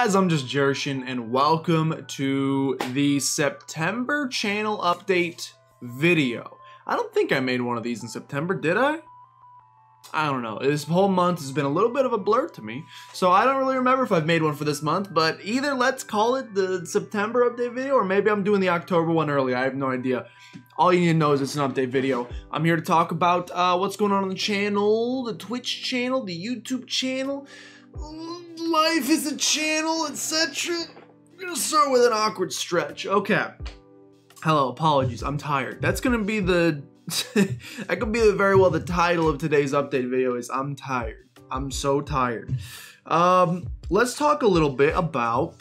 guys, I'm just Jershin, and welcome to the September channel update video. I don't think I made one of these in September, did I? I don't know. This whole month has been a little bit of a blur to me, so I don't really remember if I've made one for this month, but either let's call it the September update video, or maybe I'm doing the October one early. I have no idea. All you need to know is it's an update video. I'm here to talk about what's going on the channel, the Twitch channel, the YouTube channel, life is a channel, etc. I'm gonna start with an awkward stretch. Okay. Hello, apologies, I'm tired. That's gonna be the that could be very well the title of today's update video is I'm tired. I'm so tired. Let's talk a little bit about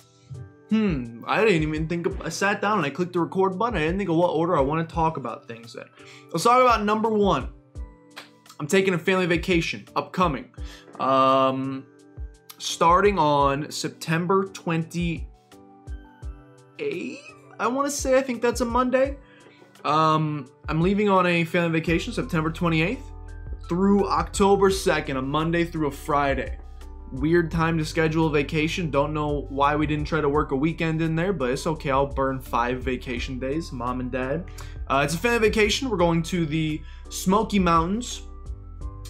I didn't even think of, I sat down and I clicked the record button. I didn't think of what order I want to talk about things in. Let's talk about number one. I'm taking a family vacation, upcoming. Starting on September 28th, I want to say. I think that's a Monday. I'm leaving on a family vacation, September 28th through October 2nd, a Monday through a Friday. Weird time to schedule a vacation. Don't know why we didn't try to work a weekend in there, but it's okay. I'll burn 5 vacation days, mom and dad. It's a family vacation. We're going to the Smoky Mountains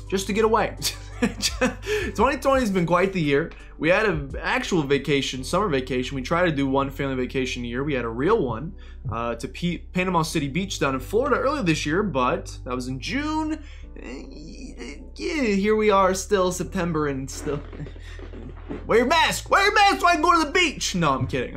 just to get away. 2020 has been quite the year. We had an actual vacation, summer vacation. We try to do one family vacation a year. We had a real one to Panama City Beach down in Florida earlier this year, but that was in June. Yeah, here we are still September and still wear your mask so I can go to the beach. No, I'm kidding.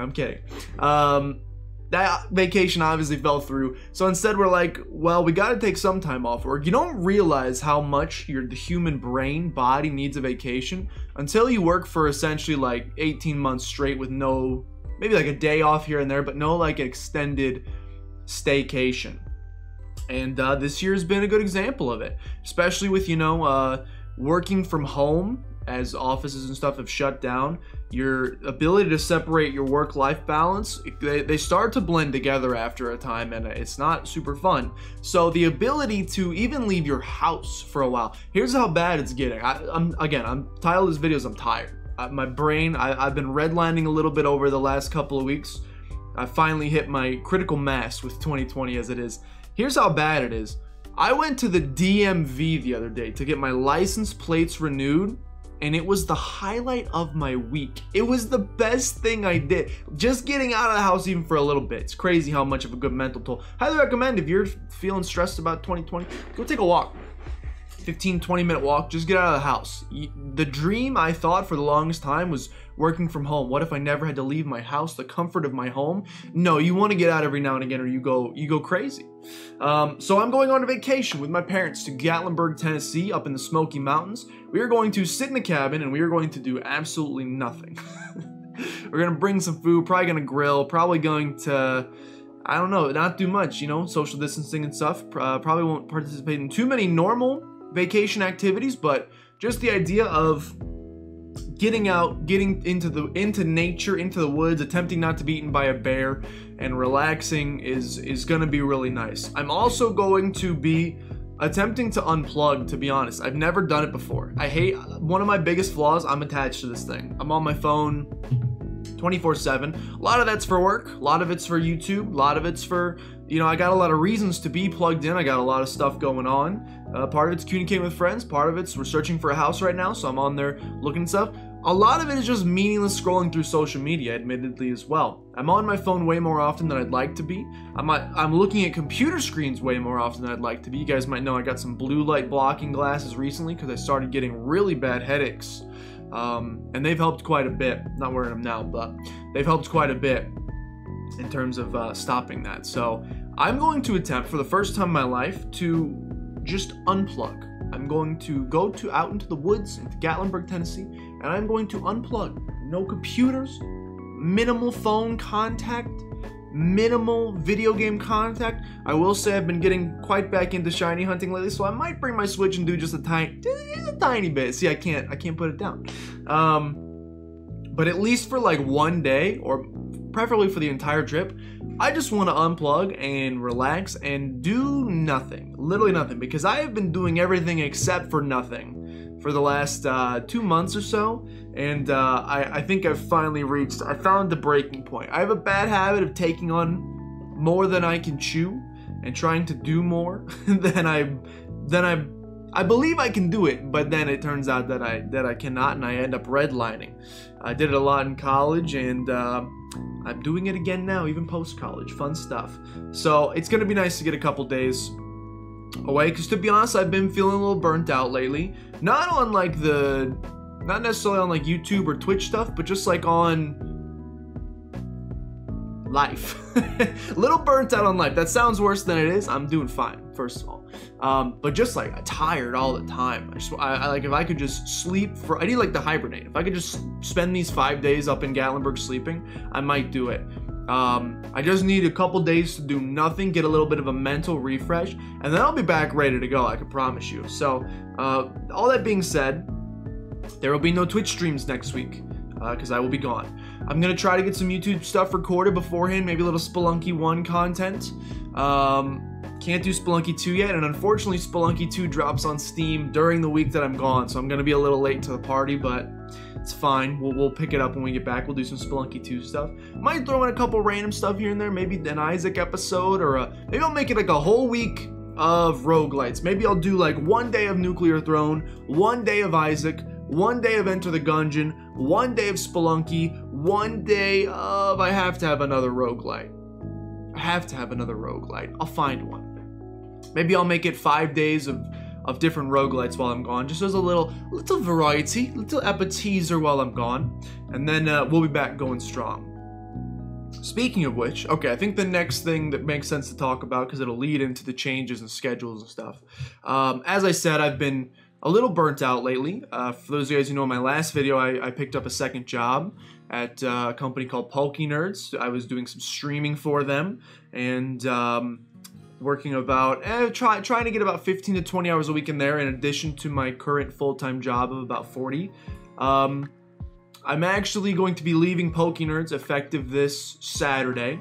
That vacation obviously fell through, so instead we're like, well, we got to take some time off work. You don't realize how much the human brain body needs a vacation until you work for essentially like 18 months straight with no, maybe like a day off here and there, but no like extended staycation. And this year has been a good example of it, especially with, you know, working from home as offices and stuff have shut down. Your ability to separate your work-life balance, they start to blend together after a time, and it's not super fun. So the ability to even leave your house for a while. Here's how bad it's getting. I'm titled this video is I'm tired. My brain, I've been redlining a little bit over the last couple of weeks. I finally hit my critical mass with 2020 as it is. Here's how bad it is. I went to the DMV the other day to get my license plates renewed, and it was the highlight of my week. It was the best thing I did. Just getting out of the house even for a little bit. It's crazy how much of a good mental toll. Highly recommend if you're feeling stressed about 2020, go take a walk. 15-20 minute walk, just get out of the house. The dream I thought for the longest time was working from home. What if I never had to leave my house, the comfort of my home? No, you want to get out every now and again or you go crazy. So I'm going on a vacation with my parents to Gatlinburg, Tennessee, up in the Smoky Mountains. We are going to sit in a cabin and we are going to do absolutely nothing. We're going to bring some food, probably going to grill, probably going to, I don't know, not do much, you know, social distancing and stuff. Probably won't participate in too many normal vacation activities, but just the idea of getting out, getting into nature, into the woods, attempting not to be eaten by a bear, and relaxing is gonna be really nice. I'm also going to be attempting to unplug, to be honest. I've never done it before. I hate, one of my biggest flaws, I'm attached to this thing. I'm on my phone 24/7. A lot of that's for work, a lot of it's for YouTube, a lot of it's for, you know, I got a lot of reasons to be plugged in. I got a lot of stuff going on. Part of it's communicating with friends, part of it's we're searching for a house right now, so I'm on there looking at stuff. A lot of it is just meaningless scrolling through social media, admittedly, as well. I'm on my phone way more often than I'd like to be. I'm looking at computer screens way more often than I'd like to be. You guys might know I got some blue light blocking glasses recently because I started getting really bad headaches. And they've helped quite a bit. Not wearing them now, but they've helped quite a bit in terms of stopping that. So I'm going to attempt for the first time in my life to just unplug. I'm going to go out into the woods into Gatlinburg, Tennessee, and I'm going to unplug. No computers, minimal phone contact, minimal video game contact. I will say I've been getting quite back into shiny hunting lately, so I might bring my Switch and do just a tiny bit. See, I can't put it down. But at least for like one day, or preferably for the entire trip, I just want to unplug and relax and do nothing, literally nothing, because I have been doing everything except for nothing for the last 2 months or so, and I think I've finally I found the breaking point. I have a bad habit of taking on more than I can chew and trying to do more than I believe I can do it, but then it turns out that I cannot, and I end up redlining. I did it a lot in college, and I'm doing it again now, even post-college. Fun stuff. So it's gonna be nice to get a couple days away, because to be honest, I've been feeling a little burnt out lately. Not necessarily on like YouTube or Twitch stuff, but just like on life. A little burnt out on life. That sounds worse than it is. I'm doing fine, first of all. But just like tired all the time. I like, if I could just sleep I need like to hibernate. If I could just spend these 5 days up in Gatlinburg sleeping, I might do it. I just need a couple days to do nothing, get a little bit of a mental refresh, and then I'll be back ready to go, I can promise you. So, all that being said, there will be no Twitch streams next week, because I will be gone. I'm going to try to get some YouTube stuff recorded beforehand, maybe a little Spelunky 1 content. Can't do Spelunky 2 yet, and unfortunately Spelunky 2 drops on Steam during the week that I'm gone, so I'm going to be a little late to the party, but it's fine. We'll pick it up when we get back. We'll do some Spelunky 2 stuff. Might throw in a couple random stuff here and there, maybe an Isaac episode, or maybe I'll make it like a whole week of roguelites. Maybe I'll do like 1 day of Nuclear Throne, 1 day of Isaac, 1 day of Enter the Gungeon, 1 day of Spelunky, 1 day of I have to have another roguelite. I have to have another roguelite. I'll find one. Maybe I'll make it 5 days of different roguelites while I'm gone, just as a little variety, little appetizer while I'm gone, and then we'll be back going strong. Speaking of which, okay, I think the next thing that makes sense to talk about, because it'll lead into the changes and schedules and stuff. As I said, I've been a little burnt out lately. For those of you guys who know, in my last video, I picked up a second job at a company called PokeNerds. I was doing some streaming for them, and working about, trying to get about 15 to 20 hours a week in there, in addition to my current full-time job of about 40. I'm actually going to be leaving PokeNerds effective this Saturday.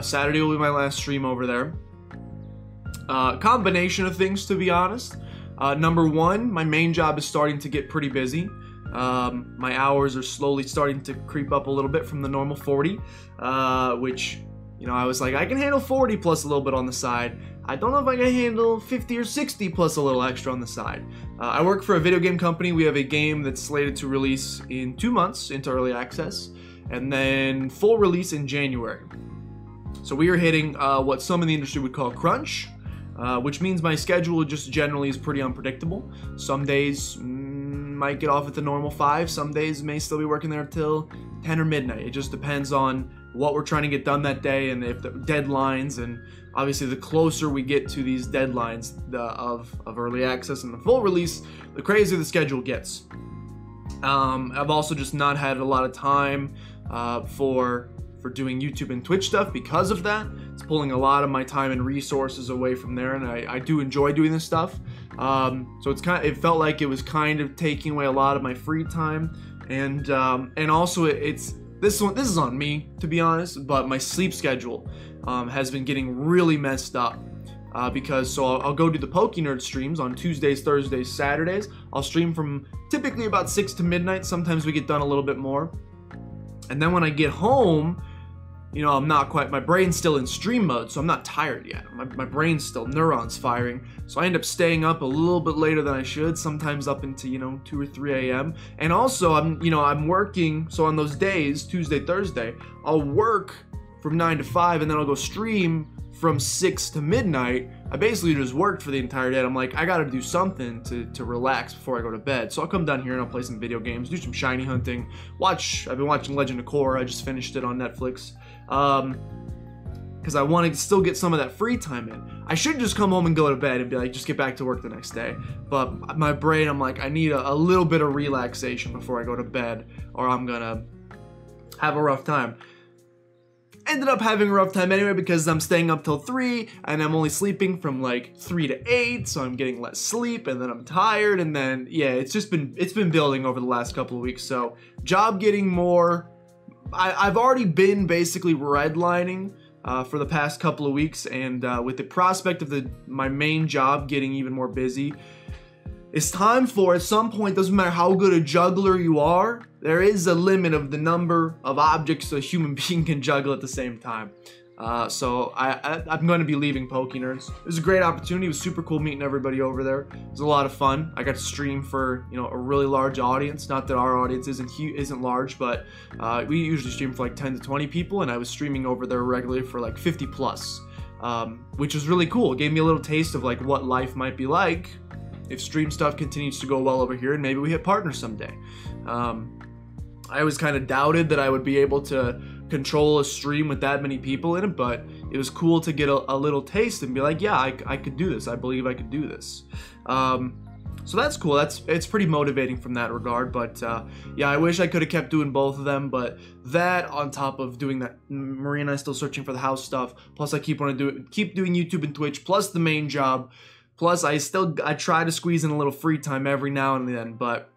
Saturday will be my last stream over there. Combination of things, to be honest. Number one, my main job is starting to get pretty busy. My hours are slowly starting to creep up a little bit from the normal 40, which, you know, I was like, I can handle 40 plus a little bit on the side. I don't know if I can handle 50 or 60 plus a little extra on the side. I work for a video game company. We have a game that's slated to release in 2 months into early access, and then full release in January. So we are hitting what some in the industry would call crunch, which means my schedule just generally is pretty unpredictable. Some days might get off at the normal 5. Some days may still be working there till 10 or midnight. It just depends on what we're trying to get done that day, and if the deadlines, and obviously the closer we get to these deadlines of early access and the full release, the crazier the schedule gets. I've also just not had a lot of time for doing YouTube and Twitch stuff because of that. It's pulling a lot of my time and resources away from there, and I do enjoy doing this stuff. So it felt like it was kind of taking away a lot of my free time, and also this is on me, to be honest, but my sleep schedule has been getting really messed up. Because I'll go do the PokeNerd streams on Tuesdays, Thursdays, Saturdays. I'll stream from typically about 6 to midnight. Sometimes we get done a little bit more. And then when I get home, you know, my brain's still in stream mode, so I'm not tired yet. My brain's still neurons firing. So I end up staying up a little bit later than I should, sometimes up into, you know, 2 or 3 a.m. And also, I'm working, so on those days, Tuesday, Thursday, I'll work from 9 to 5, and then I'll go stream from 6 to midnight. I basically just worked for the entire day. I'm like, I gotta do something to relax before I go to bed. So I'll come down here and I'll play some video games, do some shiny hunting, I've been watching Legend of Korra. I just finished it on Netflix. Because I want to still get some of that free time in. I should just come home and go to bed and be like, just get back to work the next day. But my brain, I'm like, I need a little bit of relaxation before I go to bed, or I'm gonna have a rough time. Ended up having a rough time anyway, because I'm staying up till 3, and I'm only sleeping from like 3 to 8, so I'm getting less sleep, and then I'm tired, and then, yeah, it's been building over the last couple of weeks. So job getting more, I've already been basically redlining for the past couple of weeks, and with the prospect of my main job getting even more busy, it's time for, at some point, doesn't matter how good a juggler you are, there is a limit of the number of objects a human being can juggle at the same time. So I'm going to be leaving PokeNerds. It was a great opportunity. It was super cool meeting everybody over there. It was a lot of fun. I got to stream for, you know, a really large audience. Not that our audience isn't large, but we usually stream for like 10 to 20 people, and I was streaming over there regularly for like 50 plus, which was really cool. It gave me a little taste of like what life might be like if stream stuff continues to go well over here, and maybe we hit partners someday. I always kind of doubted that I would be able to control a stream with that many people in it, but it was cool to get a little taste and be like, yeah, I could do this. I believe I could do this. So that's cool. It's pretty motivating from that regard. But yeah, I wish I could have kept doing both of them. But that, on top of doing that, Maria and I still searching for the house stuff. Plus, I keep doing YouTube and Twitch. Plus the main job. Plus, I try to squeeze in a little free time every now and then. But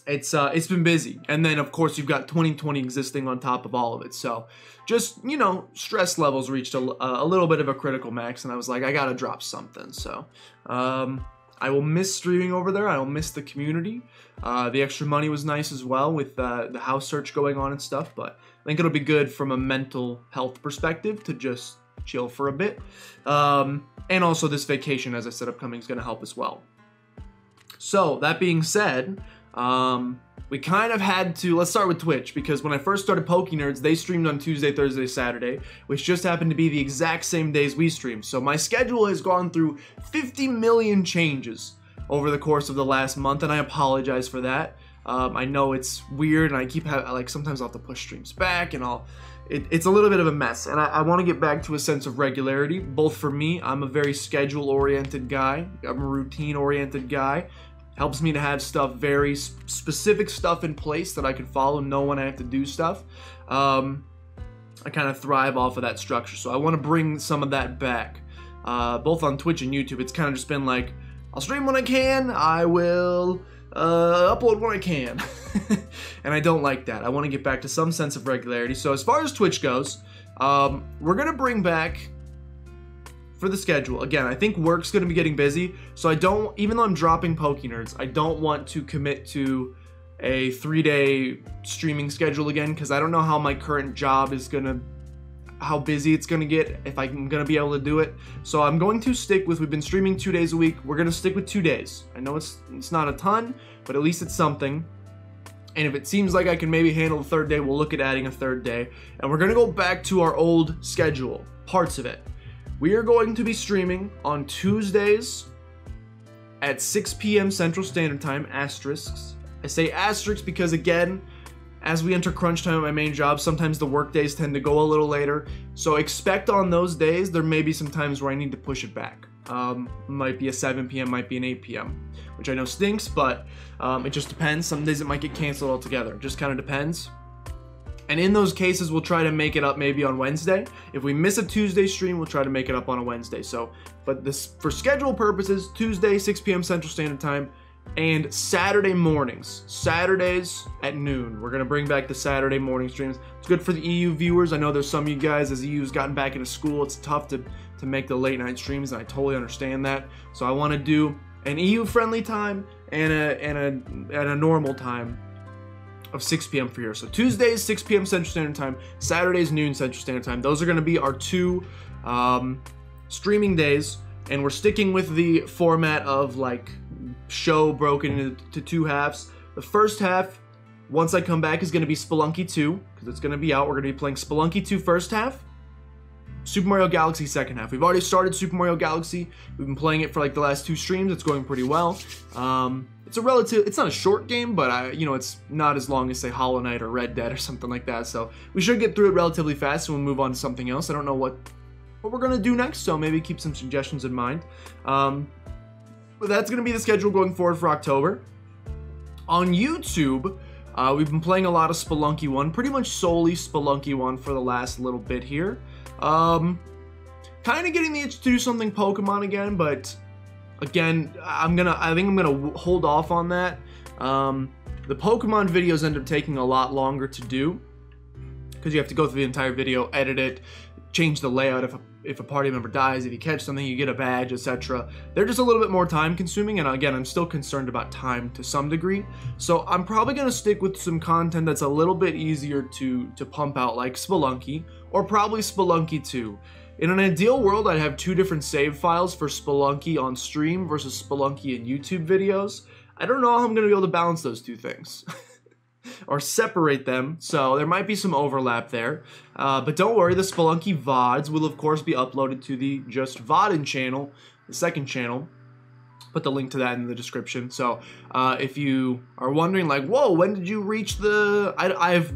it's been busy. And then, of course, you've got 2020 existing on top of all of it. So just, you know, stress levels reached a little bit of a critical max. And I was like, I got to drop something. So I will miss streaming over there. I will miss the community. The extra money was nice as well with the house search going on and stuff. But I think it'll be good from a mental health perspective to just chill for a bit. And also this vacation, as I said, upcoming is going to help as well. So that being said, we kind of had to, let's start with Twitch, because when I first started PokeNerds, they streamed on Tuesday, Thursday, Saturday, which just happened to be the exact same days we streamed. So my schedule has gone through 50 million changes over the course of the last month, and I apologize for that. I know it's weird, and I keep like sometimes I'll have to push streams back, and it's a little bit of a mess, and I want to get back to a sense of regularity, both for me. I'm a very schedule-oriented guy. I'm a routine-oriented guy. Helps me to have stuff, very specific stuff in place that I can follow, know when I have to do stuff. I kind of thrive off of that structure, so I want to bring some of that back. Both on Twitch and YouTube, it's kind of just been like, I'll stream when I can, I will upload when I can. And I don't like that. I want to get back to some sense of regularity. So as far as Twitch goes, we're going to bring back, for the schedule, again, I think work's going to be getting busy, so I don't, even though I'm dropping PokeNerds, I don't want to commit to a 3-day streaming schedule again, because I don't know how my current job is going to, how busy it's going to get, if I'm going to be able to do it. So I'm going to stick with, we've been streaming 2 days a week, we're going to stick with 2 days. I know it's not a ton, but at least it's something. And if it seems like I can maybe handle the 3rd day, we'll look at adding a 3rd day. And we're going to go back to our old schedule, parts of it. We are going to be streaming on Tuesdays at 6 p.m. Central Standard Time, asterisks. I say asterisks because, again, as we enter crunch time at my main job, sometimes the work days tend to go a little later. So expect on those days, there may be some times where I need to push it back. Might be a 7 p.m., might be an 8 p.m., which I know stinks, but it just depends. Some days it might get canceled altogether. It just kind of depends. And in those cases, we'll try to make it up maybe on Wednesday. If we miss a Tuesday stream, we'll try to make it up on a Wednesday. So, but this, for schedule purposes, Tuesday, 6 p.m. Central Standard Time, and Saturday mornings. Saturdays at noon. We're going to bring back the Saturday morning streams. It's good for the EU viewers. I know there's some of you guys, as EU's gotten back into school, it's tough to make the late night streams, and I totally understand that. So I want to do an EU-friendly time and a normal time of 6 p.m. for here. So Tuesdays, 6 p.m. Central Standard Time, Saturdays, noon Central Standard Time. Those are going to be our 2 streaming days, and we're sticking with the format of like show broken into 2 halves. The first half, once I come back, is going to be Spelunky 2, because it's going to be out. We're going to be playing Spelunky 2 first half, Super Mario Galaxy second half. We've already started Super Mario Galaxy. We've been playing it for like the last 2 streams. It's going pretty well. It's not a short game, but you know, it's not as long as say Hollow Knight or Red Dead or something like that. So we should get through it relatively fast, and we'll move on to something else. I don't know what we're gonna do next, so maybe keep some suggestions in mind. But that's gonna be the schedule going forward for October. On YouTube, we've been playing a lot of Spelunky 1, pretty much solely Spelunky 1 for the last little bit here. Kind of getting the itch to do something Pokemon again, but again, I think I'm gonna hold off on that. The Pokemon videos end up taking a lot longer to do, because you have to go through the entire video, edit it, change the layout if a party member dies, if you catch something, you get a badge, etc. They're just a little bit more time consuming, and again, I'm still concerned about time to some degree. So I'm probably going to stick with some content that's a little bit easier to pump out, like Spelunky, or probably Spelunky 2. In an ideal world, I'd have 2 different save files for Spelunky on stream versus Spelunky in YouTube videos. I don't know how I'm going to be able to balance those 2 things. Or separate them, so there might be some overlap there. But don't worry, the Spelunky VODs will of course be uploaded to the Just VODin channel, the second channel. Put the link to that in the description. So if you are wondering, like, whoa, when did you reach the... I've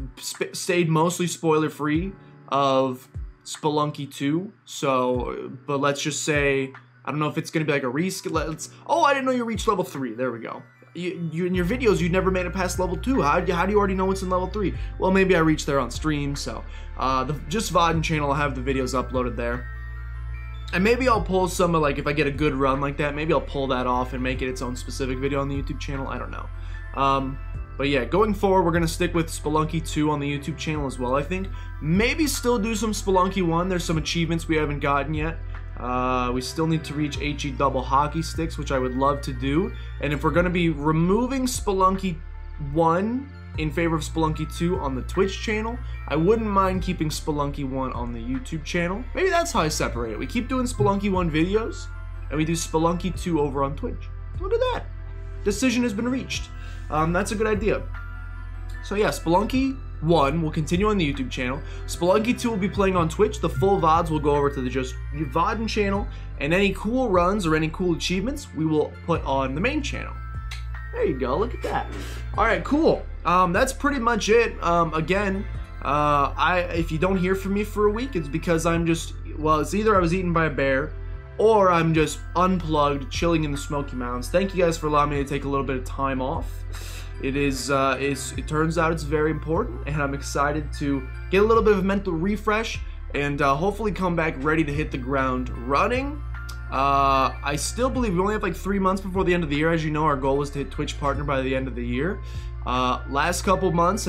stayed mostly spoiler-free of Spelunky 2, so, but let's just say, I don't know if it's going to be like a reskin. Oh, I didn't know you reached level 3. There we go. You in your videos, you never made it past level 2. How do you already know what's in level 3? Well, maybe I reached there on stream, so the Just VODin channel, I'll have the videos uploaded there. And maybe I'll pull some of, like, if I get a good run like that, maybe I'll pull that off and make it its own specific video on the YouTube channel. I don't know. But yeah, going forward, we're going to stick with Spelunky 2 on the YouTube channel as well, I think. Maybe still do some Spelunky 1. There's some achievements we haven't gotten yet. We still need to reach HE double hockey sticks, which I would love to do. And if we're going to be removing Spelunky 1 in favor of Spelunky 2 on the Twitch channel, I wouldn't mind keeping Spelunky 1 on the YouTube channel. Maybe that's how I separate it. We keep doing Spelunky 1 videos, and we do Spelunky 2 over on Twitch. Look at that. Decision has been reached. That's a good idea. So yeah, Spelunky 1 will continue on the YouTube channel. Spelunky 2 will be playing on Twitch. The full VODs will go over to the Just VODin channel. And any cool runs or any cool achievements, we will put on the main channel. There you go, look at that. Alright, cool. That's pretty much it. Again, if you don't hear from me for a week, it's because I'm just, well, it's either I was eaten by a bear, or I'm just unplugged, chilling in the Smoky Mountains. Thank you guys for allowing me to take a little bit of time off. It turns out it's very important, and I'm excited to get a little bit of a mental refresh and hopefully come back ready to hit the ground running. I still believe we only have like 3 months before the end of the year. As you know, our goal was to hit Twitch Partner by the end of the year. Last couple months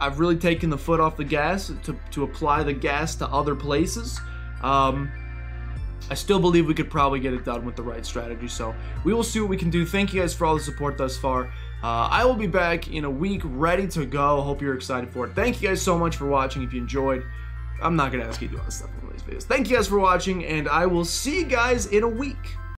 I've really taken the foot off the gas to apply the gas to other places. I still believe we could probably get it done with the right strategy, so we will see what we can do. Thank you guys for all the support thus far. I will be back in a week ready to go. I hope you're excited for it. Thank you guys so much for watching. If you enjoyed, I'm not going to ask you to do all this stuff in these videos. Thank you guys for watching, and I will see you guys in a week.